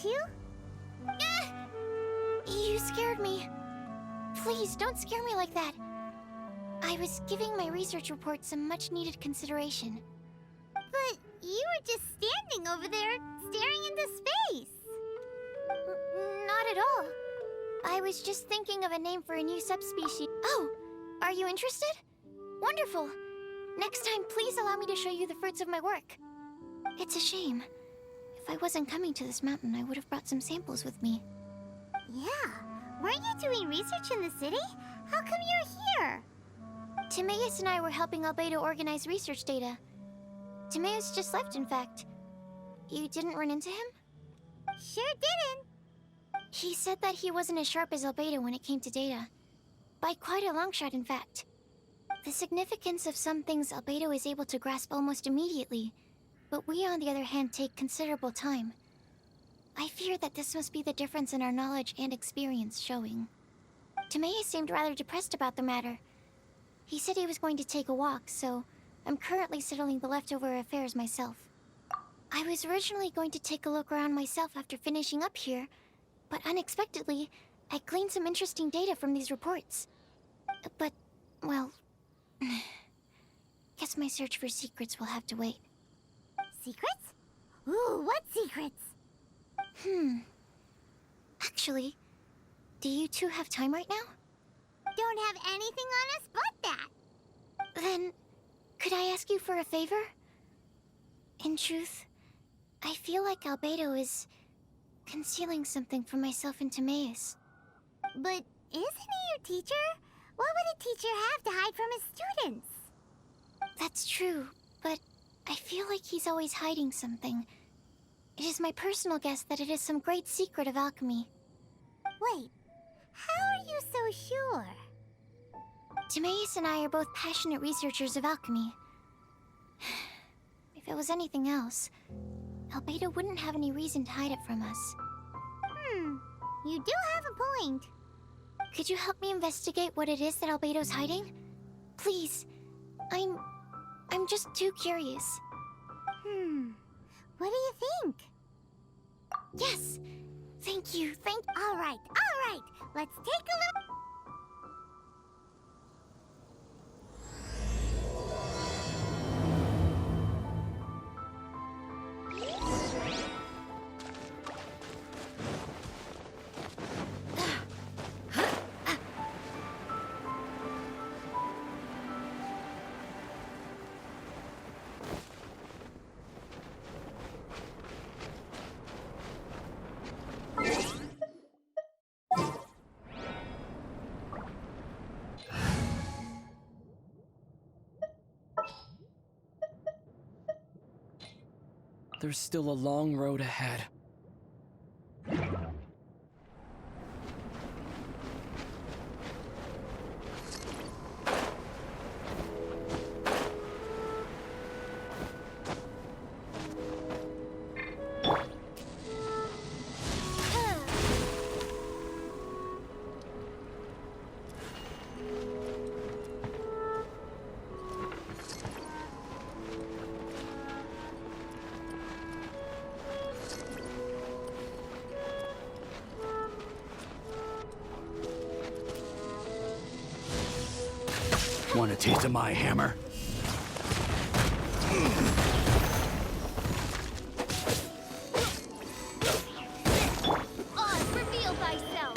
too? You scared me. Please, don't scare me like that. I was giving my research report some much-needed consideration. But you were just standing over there, staring into space. Not at all. I was just thinking of a name for a new subspecies. Oh, are you interested? Wonderful. Next time, please allow me to show you the fruits of my work. It's a shame. If I wasn't coming to this mountain, I would have brought some samples with me. Yeah. Weren't you doing research in the city? How come you're here? Timaeus and I were helping Albedo organize research data. Timaeus just left, in fact. You didn't run into him? Sure didn't. He said that he wasn't as sharp as Albedo when it came to data. By quite a long shot, in fact. The significance of some things Albedo is able to grasp almost immediately, but we, on the other hand, take considerable time. I fear that this must be the difference in our knowledge and experience showing. Timaeus seemed rather depressed about the matter. He said he was going to take a walk, so I'm currently settling the leftover affairs myself. I was originally going to take a look around myself after finishing up here, but unexpectedly, I gleaned some interesting data from these reports. But, well, guess my search for secrets will have to wait. Secrets? Ooh, what secrets? Actually, do you two have time right now? Don't have anything on us but that. Then, could I ask you for a favor? In truth, I feel like Albedo is concealing something from myself and Timaeus. But isn't he your teacher? What would a teacher have to hide from his students? That's true, but I feel like he's always hiding something. It is my personal guess that it is some great secret of alchemy. Wait, how are you so sure? Timaeus and I are both passionate researchers of alchemy. If it was anything else, Albedo wouldn't have any reason to hide it from us. You do have a point. Could you help me investigate what it is that Albedo's hiding? Please. I'm just too curious. What do you think? Yes! Thank you, All right. Let's take a look. There's still a long road ahead. Want a taste of my hammer? Oz, reveal thyself.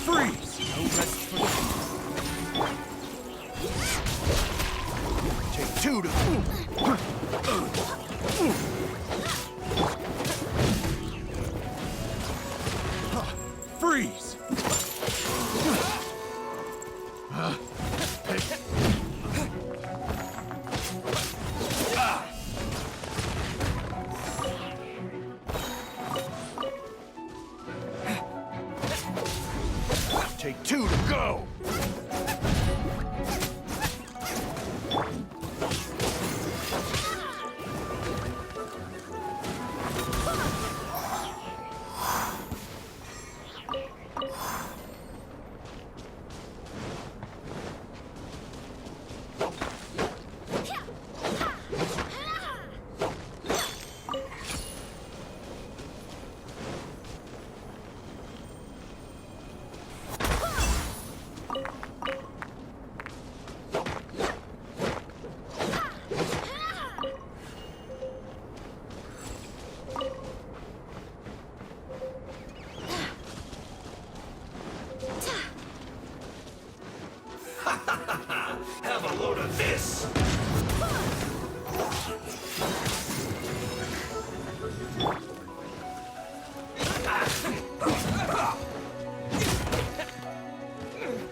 Freeze! No rest for the... Take two to... Freeze! Take two to go! Have a load of this!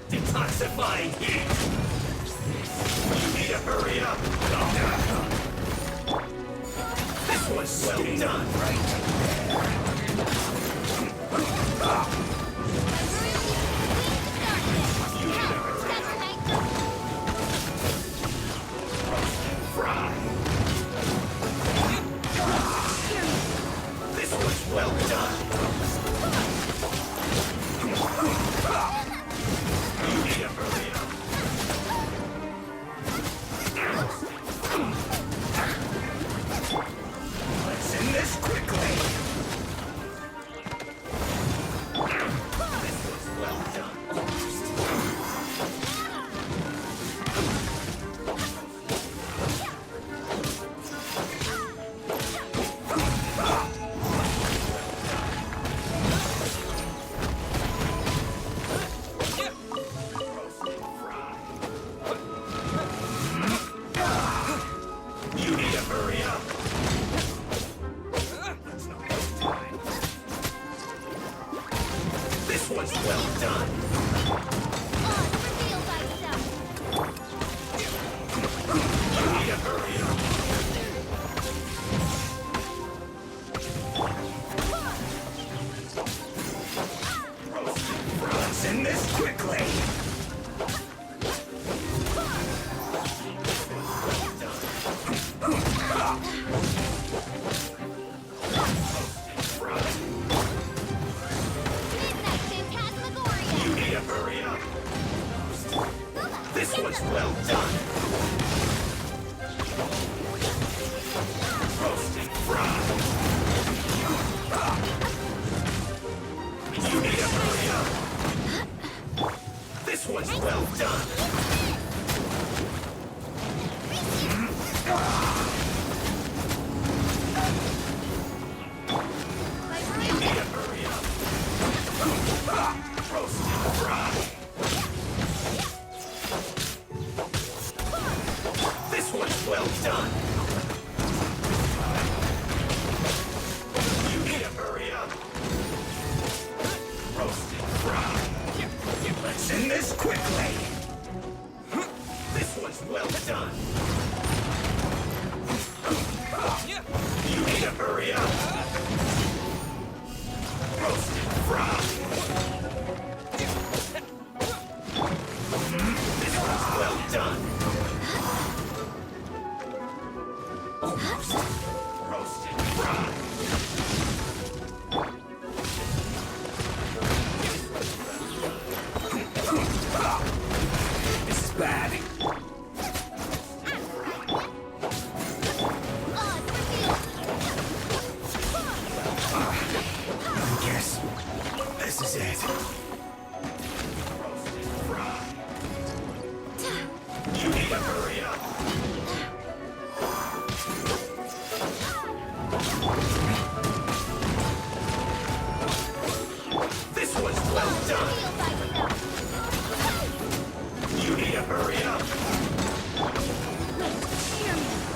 Detoxifying heat! You need to hurry up! This was well done, right? You need to hurry up! Fry! This was well done! You need to hurry up! Let's end this quickly! This was well done. You need to hurry up. Let's not waste time. This was well done. You need to hurry up. Let's end this quickly. You need to hurry up. This was well done. Roasted fry. You need to hurry up. This was well done. You need to hurry up. Roasted fry. This was well done. You need to hurry up. Roasted fry. Let's end this quickly. This was well done. You need to hurry up. Roasted fry. This was well done. Almost. Roasted fry. This is bad. I guess this is it. Roasted fry. You need to hurry up. This was well done. You need to hurry up.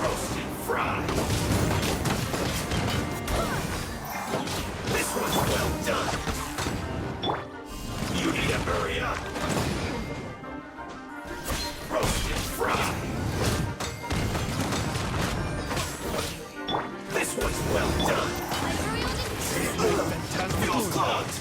Roasted fry. This was well done. You need to hurry up. Roasted fry. This was well done. Fuel clogged.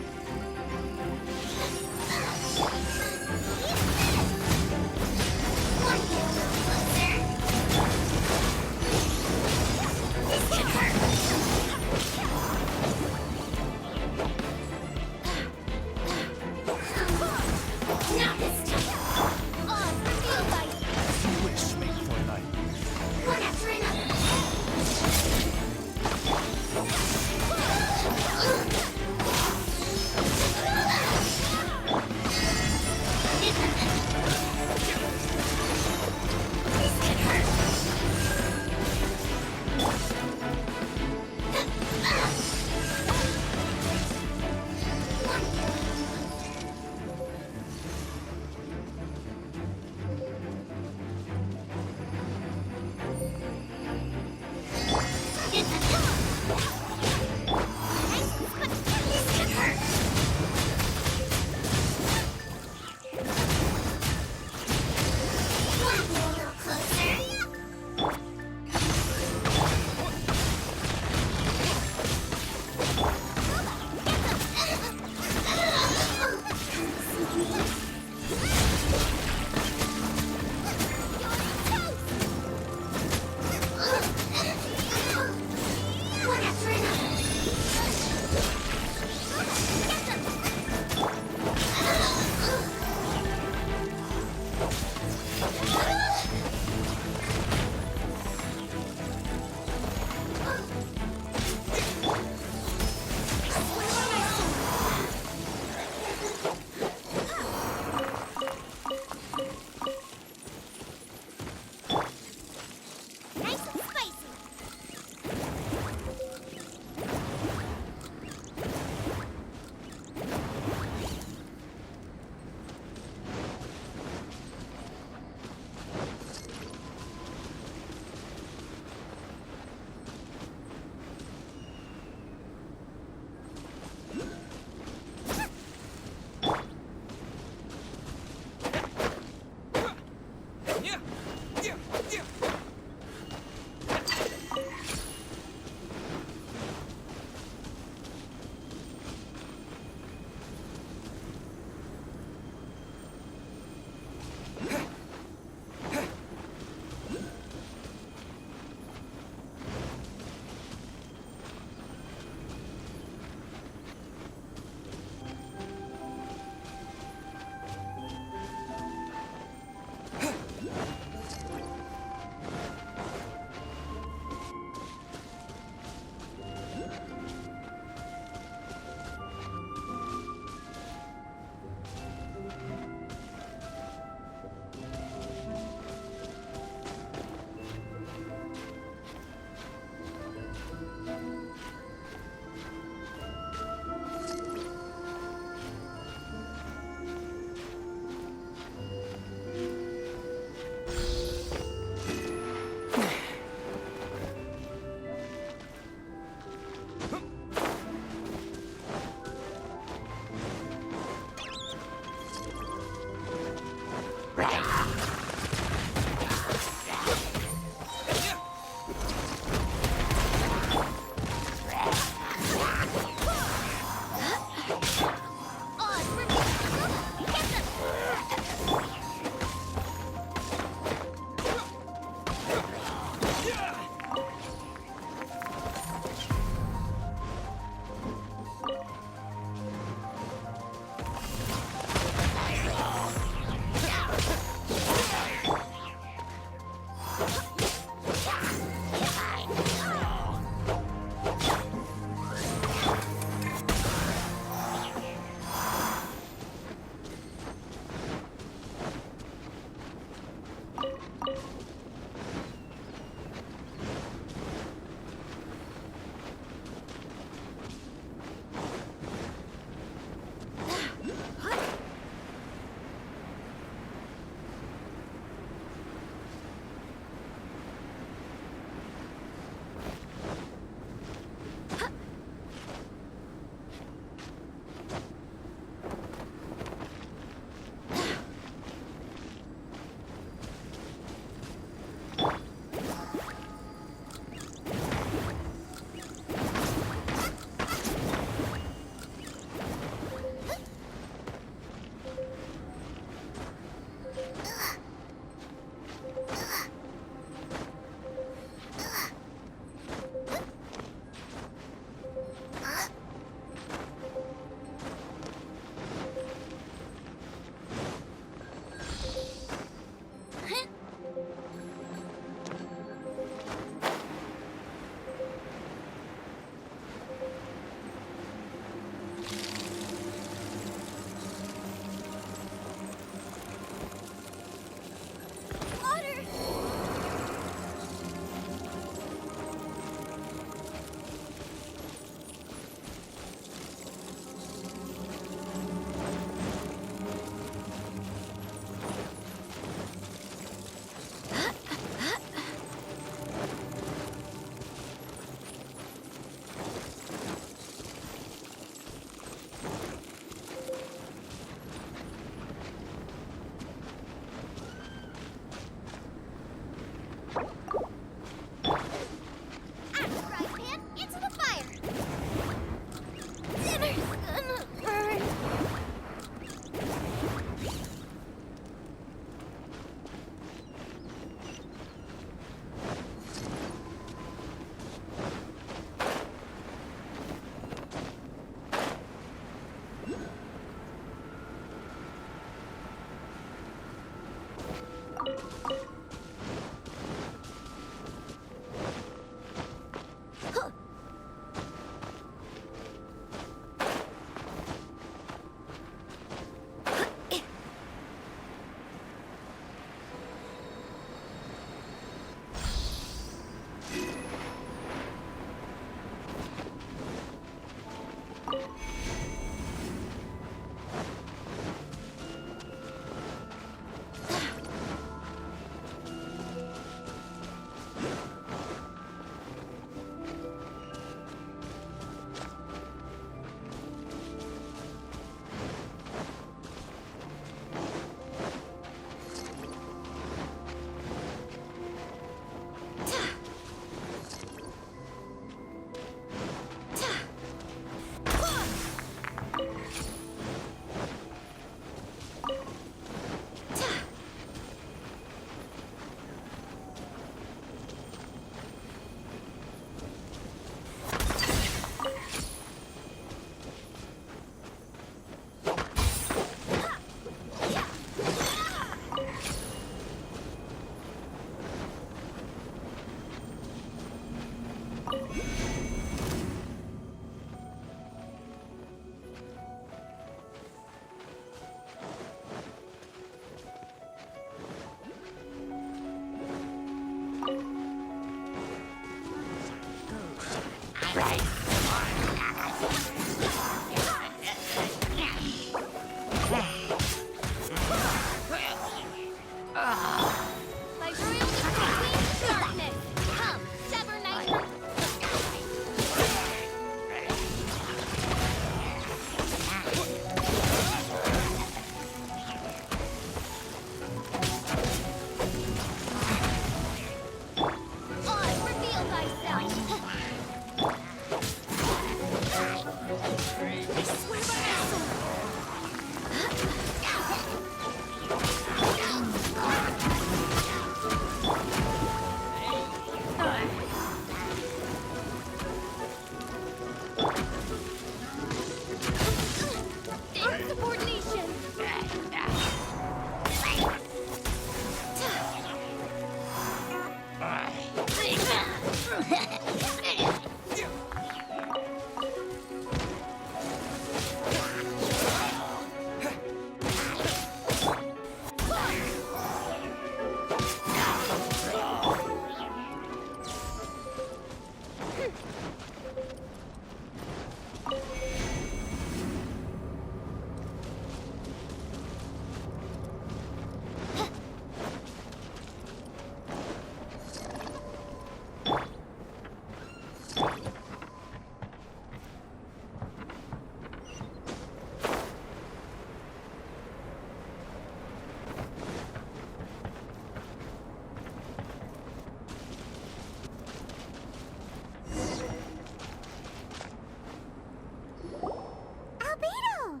Albedo!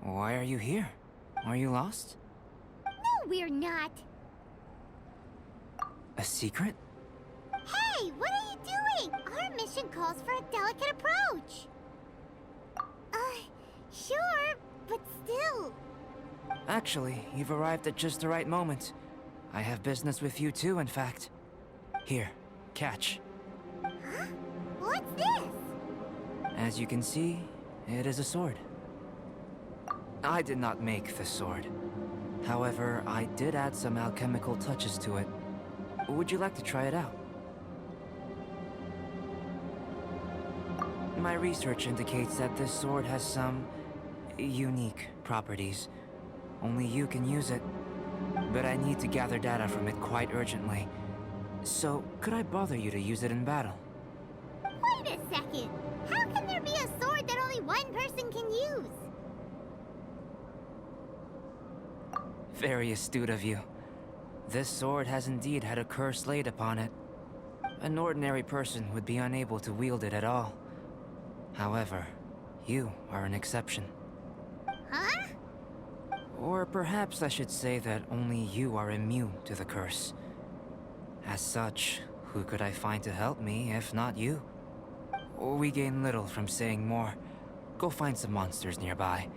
Why are you here? Are you lost? No, we're not. A secret? Hey, what are you doing? Our mission calls for a delicate approach. Sure, but still. Actually, you've arrived at just the right moment. I have business with you too, in fact. Here, catch. Huh? What's this? As you can see, it is a sword. I did not make this sword. However, I did add some alchemical touches to it. Would you like to try it out? My research indicates that this sword has some unique properties. Only you can use it. But I need to gather data from it quite urgently. So, could I bother you to use it in battle? Wait a second. How can there be a sword that only one person can use? Very astute of you. This sword has indeed had a curse laid upon it. An ordinary person would be unable to wield it at all. However, you are an exception. Huh? Or perhaps I should say that only you are immune to the curse. As such, who could I find to help me if not you? We gain little from saying more. Go find some monsters nearby.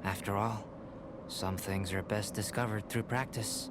After all, some things are best discovered through practice.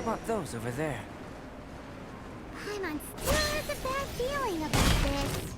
about those over there? Paimon still has a bad feeling about this.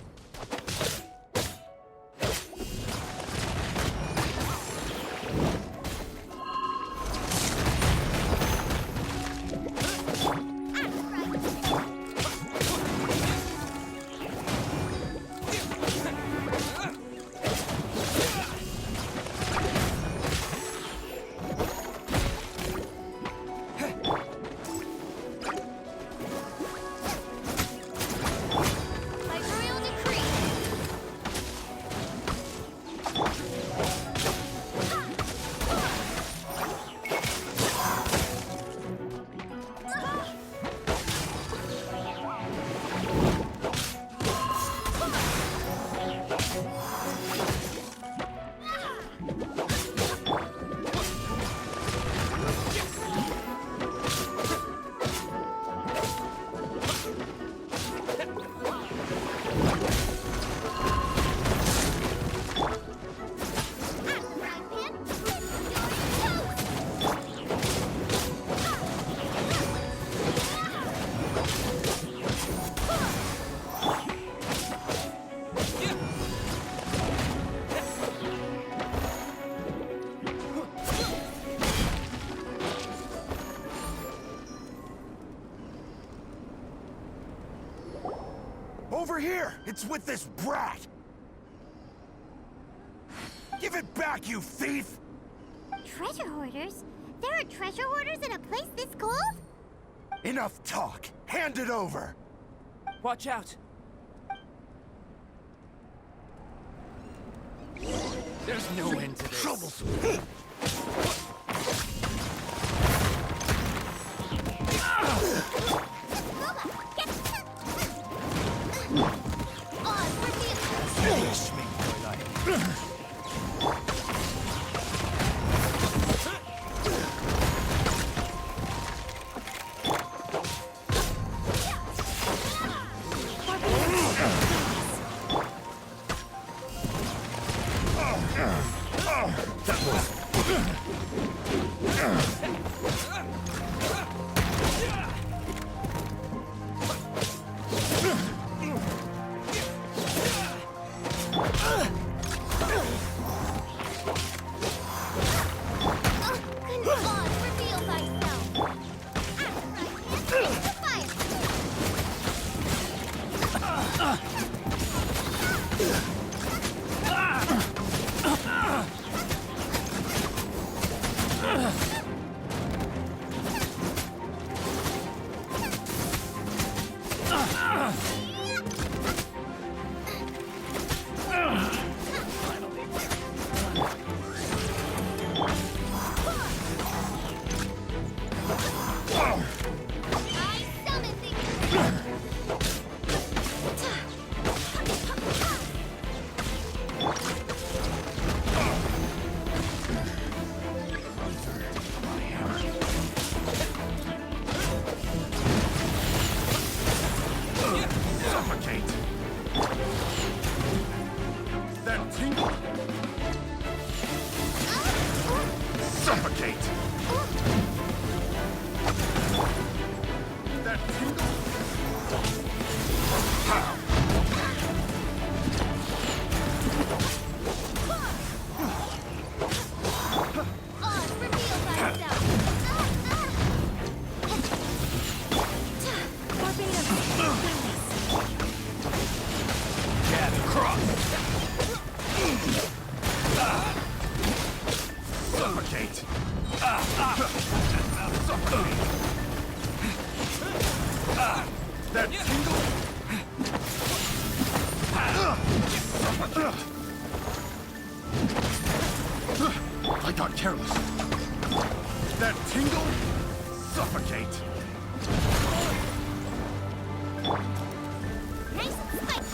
Over here! It's with this brat! Give it back, you thief! Treasure hoarders? There are treasure hoarders in a place this cold? Enough talk! Hand it over! Watch out! There's no end to this. Troublesome! Finish me, That tingle! I got careless. That tingle! Suffocate! Nice spike!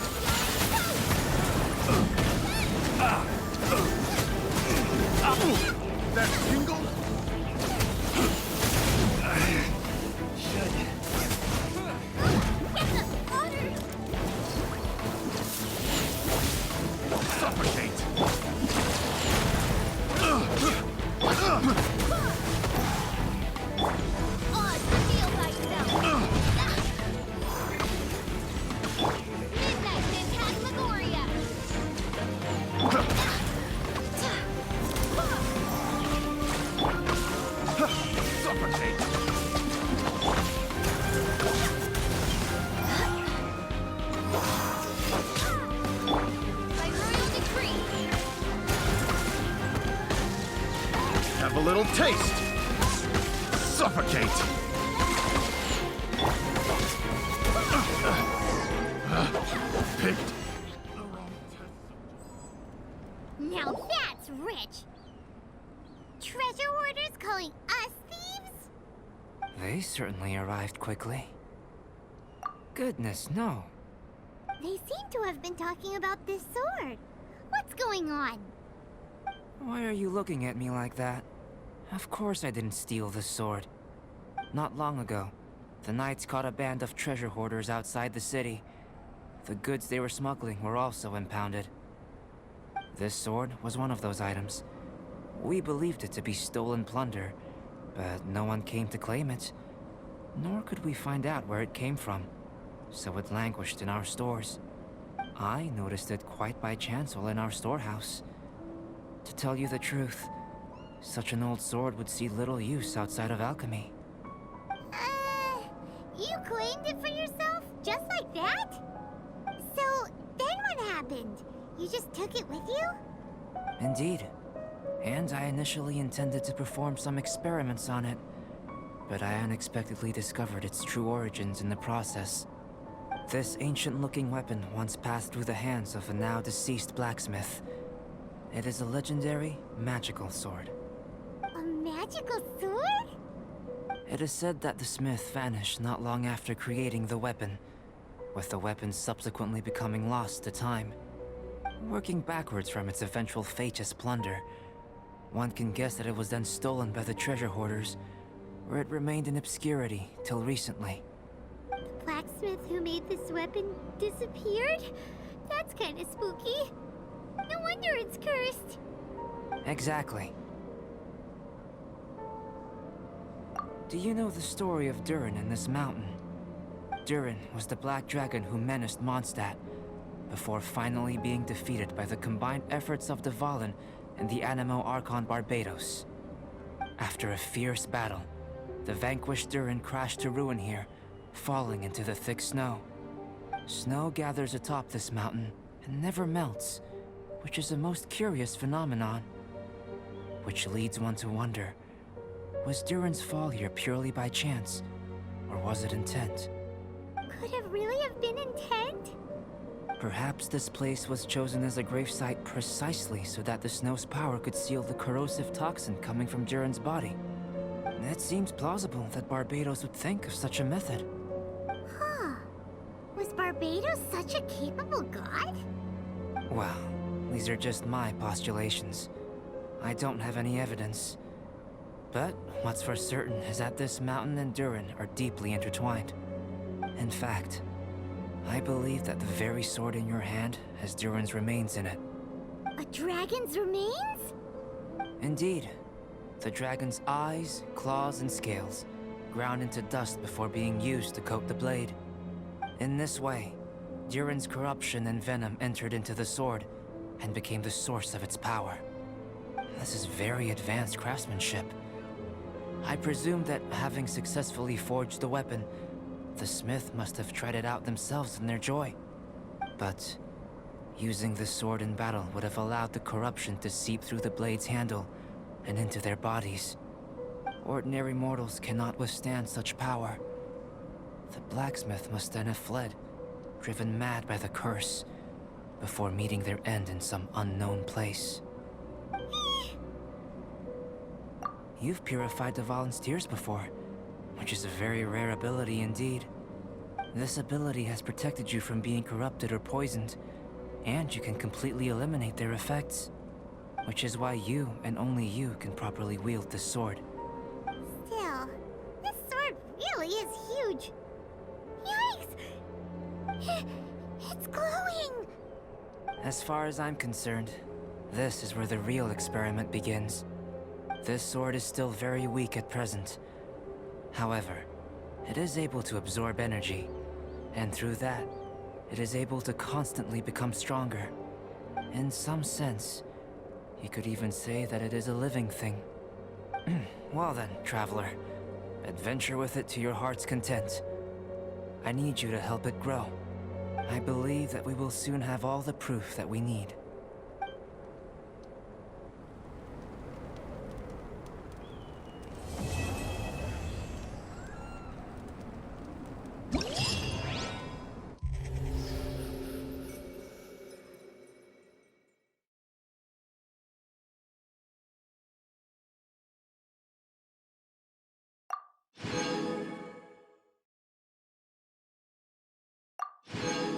That tingle! Suffocate! On, have a little taste. Suffocate. Picked. Now that's rich! Treasure hoarders calling us thieves? They certainly arrived quickly. Goodness, no. They seem to have been talking about this sword. What's going on? Why are you looking at me like that? Of course I didn't steal the sword. Not long ago, the Knights caught a band of treasure hoarders outside the city. The goods they were smuggling were also impounded. This sword was one of those items. We believed it to be stolen plunder, but no one came to claim it. Nor could we find out where it came from, so it languished in our stores. I noticed it quite by chance while in our storehouse. To tell you the truth, such an old sword would see little use outside of alchemy. You claimed it for yourself? Just like that? So, then what happened? You just took it with you? Indeed. And I initially intended to perform some experiments on it, but I unexpectedly discovered its true origins in the process. This ancient-looking weapon once passed through the hands of a now-deceased blacksmith. It is a legendary, magical sword. A magical sword? It is said that the smith vanished not long after creating the weapon, with the weapon subsequently becoming lost to time. Working backwards from its eventual fate as plunder, one can guess that it was then stolen by the treasure hoarders, where it remained in obscurity till recently. The blacksmith who made this weapon disappeared? That's kinda spooky. No wonder it's cursed. Exactly. Do you know the story of Durin in this mountain? Durin was the black dragon who menaced Mondstadt, before finally being defeated by the combined efforts of Dvalin and the Animo Archon Barbados. After a fierce battle, the vanquished Durin crashed to ruin here, falling into the thick snow. Snow gathers atop this mountain and never melts, which is a most curious phenomenon. Which leads one to wonder, was Durin's fall here purely by chance, or was it intent? Could it really have been intent? Perhaps this place was chosen as a gravesite precisely so that the snow's power could seal the corrosive toxin coming from Durin's body. It seems plausible that Barbados would think of such a method. Huh. Was Barbados such a capable god? Well, these are just my postulations. I don't have any evidence. But what's for certain is that this mountain and Durin are deeply intertwined. In fact, I believe that the very sword in your hand has Durin's remains in it. A dragon's remains? Indeed. The dragon's eyes, claws, and scales ground into dust before being used to coat the blade. In this way, Durin's corruption and venom entered into the sword and became the source of its power. This is very advanced craftsmanship. I presume that having successfully forged the weapon, the smith must have tried it out themselves in their joy. But using the sword in battle would have allowed the corruption to seep through the blade's handle and into their bodies. Ordinary mortals cannot withstand such power. The blacksmith must then have fled, driven mad by the curse, before meeting their end in some unknown place. You've purified Dvalin's tears before, which is a very rare ability indeed. This ability has protected you from being corrupted or poisoned, and you can completely eliminate their effects. Which is why you, and only you, can properly wield this sword. Still, this sword really is huge. Yikes! It's glowing! As far as I'm concerned, this is where the real experiment begins. This sword is still very weak at present. However, it is able to absorb energy, and through that, it is able to constantly become stronger. In some sense, you could even say that it is a living thing. Well then, traveler, adventure with it to your heart's content. I need you to help it grow. I believe that we will soon have all the proof that we need. Huh?